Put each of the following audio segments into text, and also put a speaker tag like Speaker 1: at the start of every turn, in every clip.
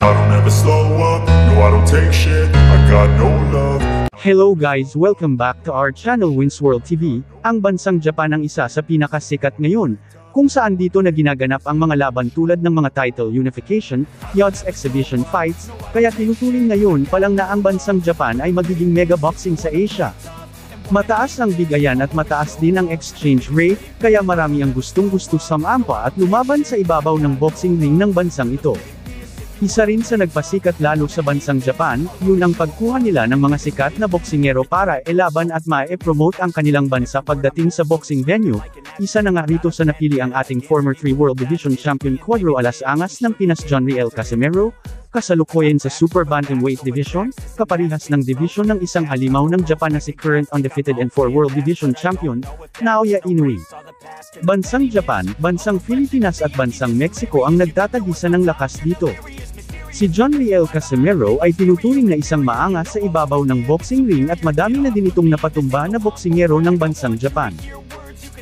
Speaker 1: I don't ever slow up, no I don't take shit, I got no love.
Speaker 2: Hello guys, welcome back to our channel Wins World TV. Ang bansang Japan ang isa sa pinakasikat ngayon, kung saan dito na ginaganap ang mga laban tulad ng mga title unification, yachts exhibition fights, kaya tinuturing ngayon pa lang na ang bansang Japan ay magiging mega boxing sa Asia. Mataas ang bigayan at mataas din ang exchange rate, kaya marami ang gustong-gusto sumampa at lumaban sa ibabaw ng boxing ring ng bansang ito. Isa rin sa nagpasikat lalo sa bansang Japan, yun ang pagkuha nila ng mga sikat na boksingero para elaban at ma-promote ang kanilang bansa pagdating sa boxing venue. Isa na nga rito sa napili ang ating former 3 World Division Champion Cuadro Alas Angas ng Pinas John Riel Casimero, kasalukuyan sa Super Bantamweight Division, kaparihas ng division ng isang halimaw ng Japan na si current undefeated and 4 World Division Champion, Naoya Inoue. Bansang Japan, bansang Pilipinas at bansang Mexico ang nagtatagisa ng lakas dito. Si John Riel Casimero ay tinuturing na isang maangas sa ibabaw ng boxing ring at madami na din itong napatumba na boksingero ng bansang Japan.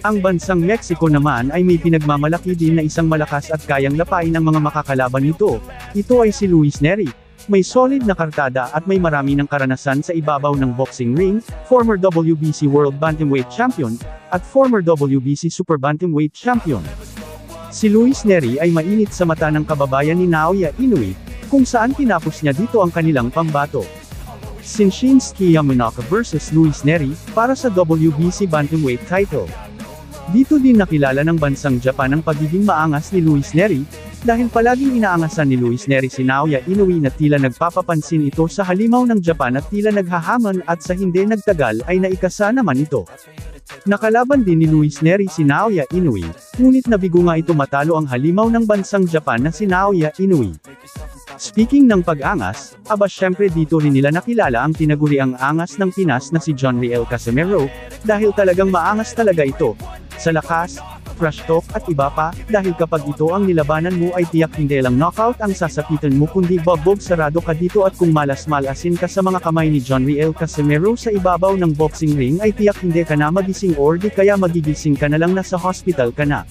Speaker 2: Ang bansang Mexico naman ay may pinagmamalaki din na isang malakas at kayang lapain ang mga makakalaban nito. Ito ay si Luis Nery. May solid na kartada at may marami ng karanasan sa ibabaw ng boxing ring, former WBC World Bantamweight Champion, at former WBC Super Bantamweight Champion. Si Luis Nery ay mainit sa mata ng kababayan ni Naoya Inoue, kung saan tinapos niya dito ang kanilang pambato. Shinsuke Yamanaka vs Luis Nery, para sa WBC Bantamweight title. Dito din nakilala ng bansang Japan ang pagiging maangas ni Luis Nery, dahil palaging inaangasan ni Luis Nery si Naoya Inoue na tila nagpapapansin ito sa halimaw ng Japan at tila naghahaman at sa hindi nagtagal ay naikasa naman ito. Nakalaban din ni Luis Nery si Naoya Inoue, ngunit nabigo nga ito matalo ang halimaw ng bansang Japan na si Naoya Inoue. Speaking ng pag-angas, syempre dito rin nila nakilala ang tinaguriang angas ng Pinas na si John Riel Casimero, dahil talagang maangas talaga ito. Sa lakas, trash talk at iba pa, dahil kapag ito ang nilabanan mo ay tiyak hindi lang knockout ang sasapitan mo kundi bobbog sarado ka dito at kung malas-malasin ka sa mga kamay ni John Riel Casimero sa ibabaw ng boxing ring ay tiyak hindi ka na magising or di kaya magigising ka na lang nasa hospital ka na.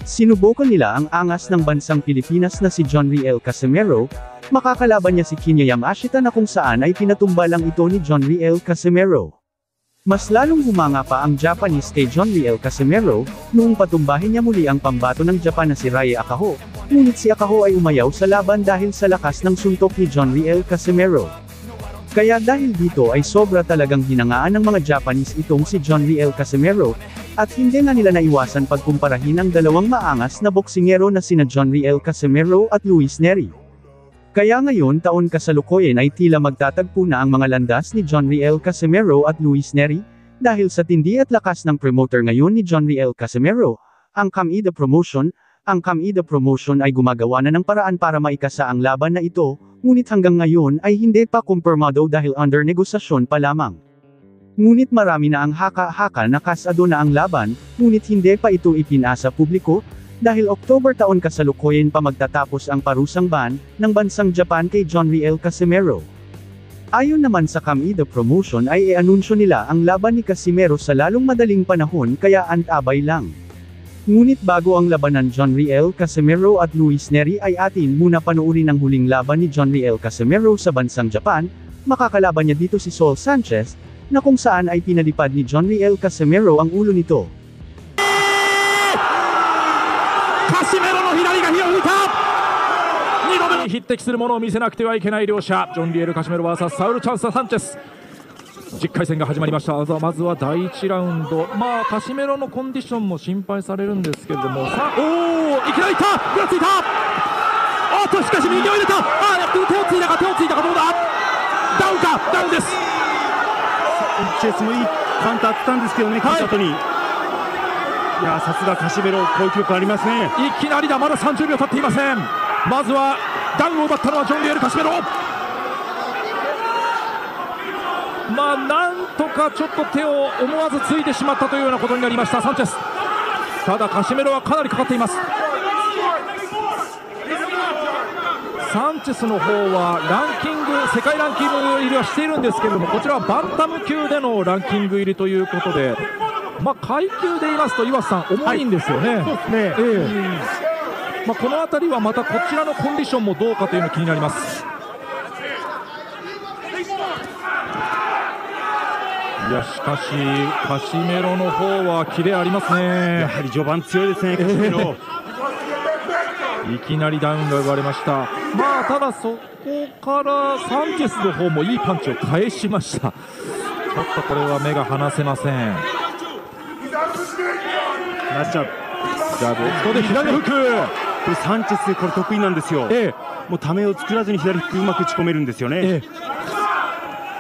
Speaker 2: Sinubukan nila ang angas ng bansang Pilipinas na si John Riel Casimero, makakalaban niya si Kinya Yamashita na kung saan ay pinatumba lang ito ni John Riel Casimero. Mas lalong humanga pa ang Japanese kay John Riel Casimero, noong patumbahin niya muli ang pambato ng Japan na si Rei Akaho, ngunit si Akaho ay umayaw sa laban dahil sa lakas ng suntok ni John Riel Casimero. Kaya dahil dito ay sobra talagang hinangaan ng mga Japanese itong si John Riel Casimero, at hindi nga nila naiwasan pagkumparahin ang dalawang maangas na boksingero na sina John Riel Casimero at Luis Nery. Kaya ngayon taon kasalukuyan ay tila magtatagpo na ang mga landas ni John Riel Casimero at Luis Nery, dahil sa tindi at lakas ng promoter ngayon ni John Riel Casimero, ang Kamida Promotion. Ang Kamida Promotion ay gumagawa na ng paraan para maikasa ang laban na ito, ngunit hanggang ngayon ay hindi pa kumpirmado dahil under negosasyon pa lamang. Ngunit marami na ang haka-haka na kasado na ang laban, ngunit hindi pa ito ipinasa publiko, dahil October taon kasalukuyan pa magtatapos ang parusang ban ng bansang Japan kay John Riel Casimero. Ayon naman sa Kamida Promotion ay i-anunsyo nila ang laban ni Casimero sa lalong madaling panahon kaya antabay lang. Ngunit bago ang labanan John Riel Casimero at Luis Nery ay atin muna panoorin ang huling laban ni John Riel Casimero sa bansang Japan, makakalaban niya dito si Saul Sanchez, na kung saan ay pinalipad ni John Riel Casimero ang ulo nito.
Speaker 3: Casimeroの左が火を吹いた。2度目に匹敵するものを見せなくてはいけない両者、ジョン・リエル・カシメロ vs サウル・チャンス・サンチェス。10回戦が始まりました。まずは第1ラウンド、カシメロのコンディションも心配されるんですけれども、さあ、いきなりいった、手をついた。おっとしかし右を入れた。手をついたかどうだ。ダウンか、ダウンです。
Speaker 4: チェスもいいカウンターあったんですけどね、勝った後に。いやさすがカシメロ、こういう記録ありますね。
Speaker 3: いきなりだ、まだ30秒経っていません。まずはダウンを奪ったのはジョン・リエル・カシメロ。なんとかちょっと手を思わずついてしまったというようなことになりましたサンチェス。ただカシメロはかなりかかっています。サンチェスの方はランキング、世界ランキング入りはしているんですけれども、こちらはバンタム級でのランキング入りということで、階級で言いますと岩瀬さん重いんですよね。
Speaker 4: そうですね。
Speaker 3: この辺りはまたこちらのコンディションもどうかというのが気になります。いやしかしカシメロの方はキレありますね。
Speaker 4: やはり序盤強いですね、カシメロ。
Speaker 3: いきなりダウンが生まれました。ただそこからサンチェスの方もいいパンチを返しました。ちょっとこれは目が離せません。
Speaker 4: ナッチャー
Speaker 3: ジャブ、ここで左のフック。
Speaker 4: これサンチェスこれ得意なんですよ。もうためを作らずに左フックうまく打ち込めるんですよね。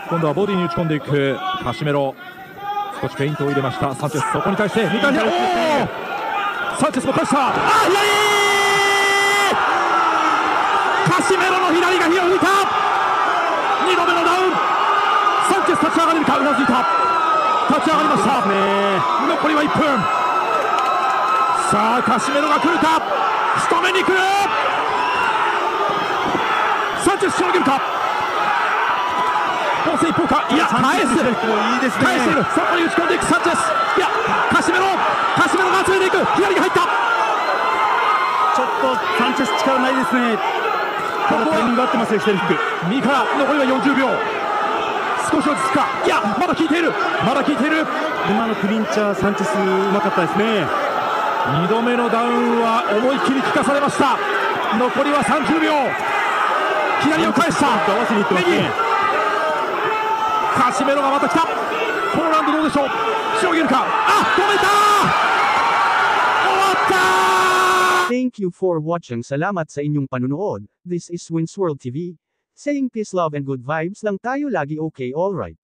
Speaker 3: 今度はボディに打ち込んでいくカシメロ。少しフェイントを入れましたサンチェス。そこに対して左、サンチェスも返した。カシメロの左が火を吹いた。2度目のダウン。サンチェス立ち上がれるか。うなずいた。立ち上がりました。残りは1分。さあカシメロが来るか。仕留めに来る。サンチェスしのげるか。攻勢一方か。いや返す。
Speaker 4: いいですね。
Speaker 3: 返している。そこに打ち込んでいくサンチェス。いやカシメロが集めていく。左が入った。
Speaker 4: ちょっとサンチェス力ないですね。このタイミング合ってますよ、左フック。
Speaker 3: 右から残りは40秒。少し落ち着くか。いやまだ効いている。
Speaker 4: 今のクリンチャーサンチェスうまかったですね。
Speaker 3: 2度目のダウンは思いっきり効かされました。残りは30秒。左を返した。
Speaker 4: 合わせにいってますね。
Speaker 3: カシメロがまた来た。ポーランドどうでしょう。しのげるか。止めた。終わった。
Speaker 2: Thank you for watching. Salamat sa inyong panunood. This is Winsworld TV. Saying peace, love and good vibes lang tayo lagi, okay, alright.